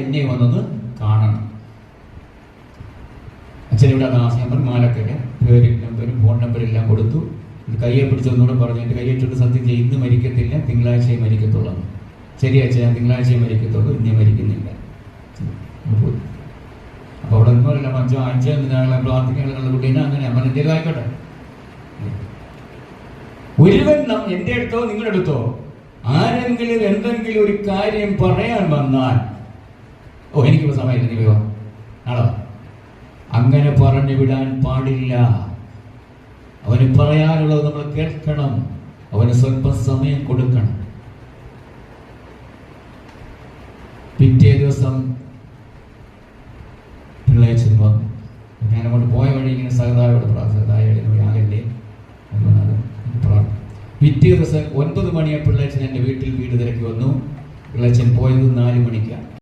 എന്നെ വന്നത് കാണണം. അച്ഛനിവിടെ നമ്പർ മാലക്കര പേരും നമ്പരും ഫോൺ നമ്പരെല്ലാം കൊടുത്തു. കയ്യെ പിടിച്ചൊന്നുകൂടെ പറഞ്ഞു, എൻ്റെ കയ്യേറ്റിട്ട് സത്യം ചെയ്യും, ഇന്ന് മരിക്കത്തില്ല, തിങ്കളാഴ്ചയെ മരിക്കത്തുള്ളൂ. ശരി അച്ഛൻ, ഞാൻ തിങ്കളാഴ്ചയെ മരിക്കത്തുള്ളൂ, ഇന്നേ മരിക്കുന്നില്ല. അപ്പോൾ അവിടെ ഒന്നുമല്ല മഞ്ചോ അച്ഛൻ പ്രാർത്ഥിക്കാനുള്ള കുട്ടീനെ അങ്ങനെ നമ്മൾ എന്തെങ്കിലും ആയിക്കോട്ടെ. ഒരുവൻ എൻ്റെ അടുത്തോ നിങ്ങളുടെ അടുത്തോ ആരെങ്കിലും എന്തെങ്കിലും ഒരു കാര്യം പറയാൻ വന്നാൽ, ഓ എനിക്കിപ്പോൾ സമയമില്ല, നീ പോവാ ആണോ, അങ്ങനെ പറഞ്ഞു വിടാൻ പാടില്ല. അവന് പറയാനുള്ളത് നമ്മൾ കേൾക്കണം, അവന് സ്വല്പം സമയം കൊടുക്കണം. പിറ്റേ ദിവസം പിള്ളേച്ചൻ വന്നു. ഞാൻ അങ്ങോട്ട് പോയ വഴി ഇങ്ങനെ സഹതായോട് പ്രാർത്ഥനയാകല്ലേ. പിറ്റേ ദിവസം 9 മണിയെ പിള്ളേച്ചൻ എൻ്റെ വീട്ടിൽ വീട് തിരക്കി വന്നു. പിള്ളേച്ചൻ പോയത് 4 മണിക്കാണ്.